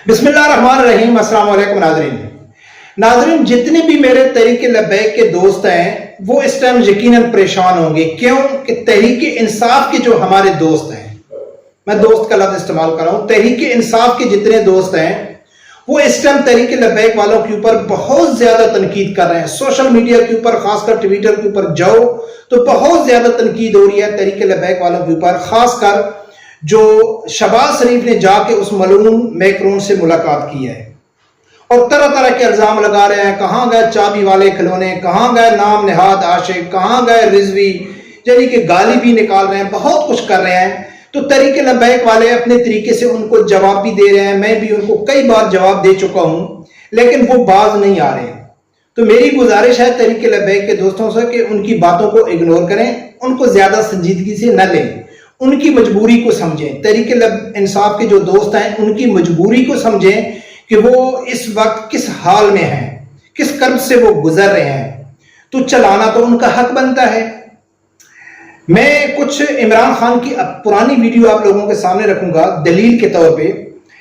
بسم اللہ الرحمن الرحیم۔ السلام علیکم ناظرین، جتنے بھی میرے تحریک لبیک کے دوست ہیں وہ اس ٹائم یقیناً پریشان ہوں گے۔ کیوں کہ تحریک انصاف کے جو ہمارے دوست ہیں، میں دوست کا لفظ استعمال کر رہا ہوں، تحریک انصاف کے جتنے دوست ہیں وہ اس ٹائم تحریک لبیک والوں کے اوپر بہت زیادہ تنقید کر رہے ہیں۔ سوشل میڈیا کے اوپر، خاص کر ٹویٹر کے اوپر جاؤ تو بہت زیادہ تنقید ہو رہی ہے تحریک لبیک والوں کے اوپر، خاص کر جو شہباز شریف نے جا کے اس ملعون میکرون سے ملاقات کی ہے اور طرح طرح کے الزام لگا رہے ہیں، کہاں گئے چابی والے کھلونے، کہاں گئے نام نہاد عاشق، کہاں گئے رضوی، یعنی کہ گالی بھی نکال رہے ہیں، بہت کچھ کر رہے ہیں۔ تو تحریک لبیک والے اپنے طریقے سے ان کو جواب بھی دے رہے ہیں، میں بھی ان کو کئی بار جواب دے چکا ہوں، لیکن وہ باز نہیں آ رہے ہیں۔ تو میری گزارش ہے تحریک لبیک کے دوستوں سے کہ ان کی باتوں کو اگنور کریں، ان کو زیادہ سنجیدگی سے نہ لیں، ان کی مجبوری کو سمجھیں۔ تحریک انصاف کے جو دوست ہیں ان کی مجبوری کو سمجھیں کہ وہ اس وقت کس حال میں ہیں، کس کرب سے وہ گزر رہے ہیں، تو چلانا تو ان کا حق بنتا ہے۔ میں کچھ عمران خان کی پرانی ویڈیو آپ لوگوں کے سامنے رکھوں گا دلیل کے طور پہ،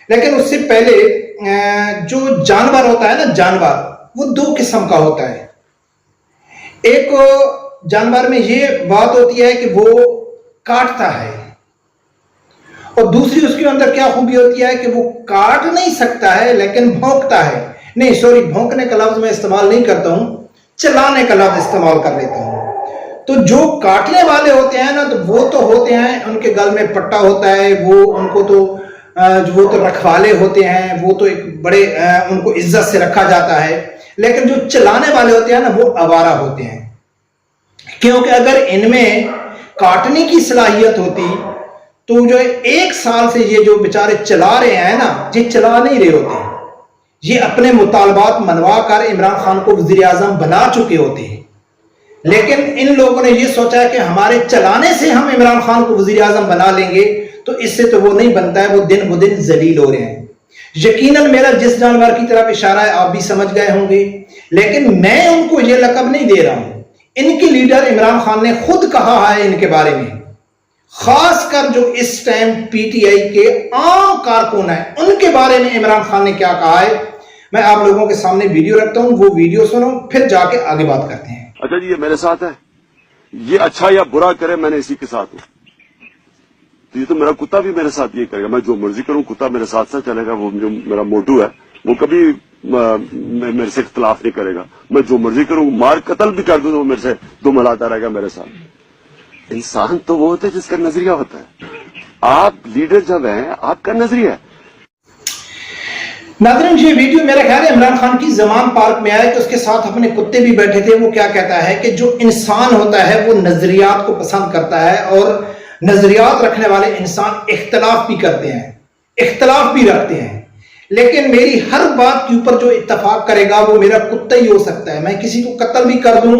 لیکن اس سے پہلے جو جانور ہوتا ہے نا، جانور وہ دو قسم کا ہوتا ہے۔ ایک جانور میں یہ بات ہوتی ہے کہ وہ کاٹتا ہے، اور دوسری اس کے اندر کیا خوبی ہوتی ہے کہ وہ کاٹ نہیں سکتا ہے لیکن بھونکتا ہے۔ نہیں سوری، بھونکنے کا لفظ میں استعمال نہیں کرتا ہوں، چلانے کا لفظ استعمال کر لیتا ہوں۔ تو جو کاٹنے والے ہوتے ہیں نا، تو وہ تو ہوتے ہیں، ان کے گل میں پٹا ہوتا ہے، وہ تو رکھوالے ہوتے ہیں، وہ تو ایک بڑے ان کو عزت سے رکھا جاتا ہے، لیکن جو چلانے والے ہوتے ہیں نا وہ آوارہ ہوتے ہیں۔ کیونکہ اگر ان میں کاٹنے کی صلاحیت ہوتی تو جو ایک سال سے یہ جو بیچارے چلا رہے ہیں نا، یہ چلا نہیں رہے ہوتے، یہ اپنے مطالبات منوا کر عمران خان کو وزیر اعظم بنا چکے ہوتے ہیں۔ لیکن ان لوگوں نے یہ سوچا ہے کہ ہمارے چلانے سے ہم عمران خان کو وزیر اعظم بنا لیں گے، تو اس سے تو وہ نہیں بنتا ہے، وہ دن بدن ذلیل ہو رہے ہیں۔ یقیناً میرا جس جانور کی طرف اشارہ ہے آپ بھی سمجھ گئے ہوں گے، لیکن میں ان کو یہ لقب نہیں دے رہا ہوں۔ ان کے لیڈر عمران خان نے خود کہا ہے ان کے بارے میں، خاص کر جو اس ٹائم پی ٹی آئی کے عام کارکن ہیں ان کے بارے میں عمران خان نے کیا کہا ہے، میں آپ لوگوں کے سامنے ویڈیو رکھتا ہوں، وہ ویڈیو سنو پھر جا کے آگے بات کرتے ہیں۔ اچھا جی، یہ میرے ساتھ ہے، یہ اچھا یا برا کرے میں نے اسی کے ساتھ ہوں، تو یہ تو میرا کتا بھی میرے ساتھ یہ کرے گا، میں جو مرضی کروں کتا میرے ساتھ ساتھ چلے گا، وہ جو میرا موٹو ہے وہ کبھی میرے سے اختلاف نہیں کرے گا، میں جو مرضی کروں، مار قتل بھی کر دوں تو وہ میرے سے دم ہلاتا رہے گا میرے ساتھ۔ انسان تو وہ ہوتا ہے جس کا نظریہ ہوتا ہے، آپ لیڈر جب ہیں آپ کا نظریہ ہے۔ ناظرین، یہ ویڈیو میرا خیال ہے عمران خان کی زمان پارک میں آئے کہ اس کے ساتھ اپنے کتے بھی بیٹھے تھے۔ وہ کیا کہتا ہے کہ جو انسان ہوتا ہے وہ نظریات کو پسند کرتا ہے، اور نظریات رکھنے والے انسان اختلاف بھی کرتے ہیں، اختلاف بھی رکھتے ہیں، لیکن میری ہر بات کے اوپر جو اتفاق کرے گا وہ میرا کتا ہی ہو سکتا ہے۔ میں کسی کو قتل بھی کر دوں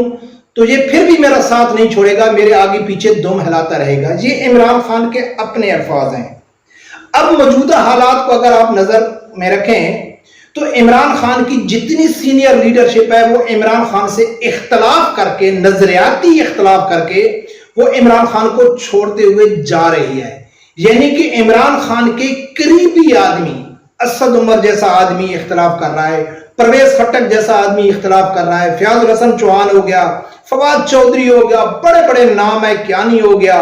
تو یہ پھر بھی میرا ساتھ نہیں چھوڑے گا، میرے آگے پیچھے دم ہلاتا رہے گا۔ یہ عمران خان کے اپنے الفاظ ہیں۔ اب موجودہ حالات کو اگر آپ نظر میں رکھیں تو عمران خان کی جتنی سینئر لیڈرشپ ہے وہ عمران خان سے اختلاف کر کے، نظریاتی اختلاف کر کے وہ عمران خان کو چھوڑتے ہوئے جا رہی ہے۔ یعنی کہ عمران خان کے قریبی آدمی، اسد عمر جیسا آدمی اختلاف کر رہا ہے، پرویز خٹک جیسا آدمی اختلاف کر رہا ہے، فیاض الحسن چوہان ہو گیا، فواد چودھری ہو گیا، بڑے بڑے نام ہے، کیانی ہو گیا۔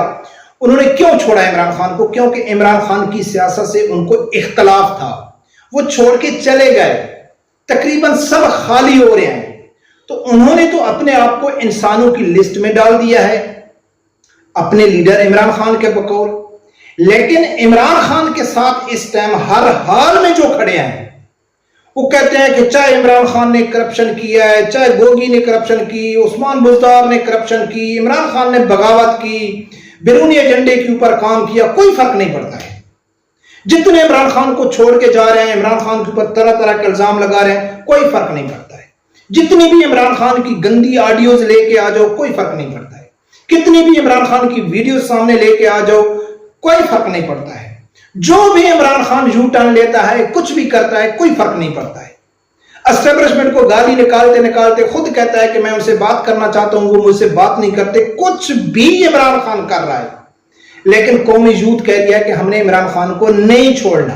انہوں نے کیوں چھوڑا عمران خان کو؟ کیونکہ عمران خان کی سیاست سے ان کو اختلاف تھا، وہ چھوڑ کے چلے گئے، تقریباً سب خالی ہو رہے ہیں۔ تو انہوں نے تو اپنے آپ کو انسانوں کی لسٹ میں ڈال دیا ہے اپنے لیڈر عمران خان کے بقول، لیکن عمران خان کے ساتھ اس ٹائم ہر حال میں جو کھڑے ہیں وہ کہتے ہیں کہ چاہے عمران خان نے کرپشن کیا ہے، چاہے گوگی نے کرپشن کی، عثمان بزدار نے کرپشن کی، عمران خان نے بغاوت کی، بیرونی ایجنڈے کے اوپر کام کیا، کوئی فرق نہیں پڑتا ہے۔ جتنے عمران خان کو چھوڑ کے جا رہے ہیں، عمران خان کے اوپر طرح طرح کے الزام لگا رہے ہیں، کوئی فرق نہیں پڑتا ہے۔ جتنی بھی عمران خان کی گندی آڈیوز لے کے آ جاؤ، کوئی فرق نہیں پڑتا ہے۔ کتنی بھی عمران خان کی ویڈیوز سامنے لے کے آ جاؤ، کوئی فرق نہیں پڑتا ہے۔ جو بھی عمران خان یو ٹرن لیتا ہے، کچھ بھی کرتا ہے، کوئی فرق نہیں پڑتا ہے۔ اسٹیبلشمنٹ کو گالی نکالتے نکالتے خود کہتا ہے کہ میں ان سے بات کرنا چاہتا ہوں، وہ مجھ سے بات نہیں کرتے، کچھ بھی عمران خان کر رہا ہے، لیکن قومی یوتھ کہہ رہی ہے کہ ہم نے عمران خان کو نہیں چھوڑنا۔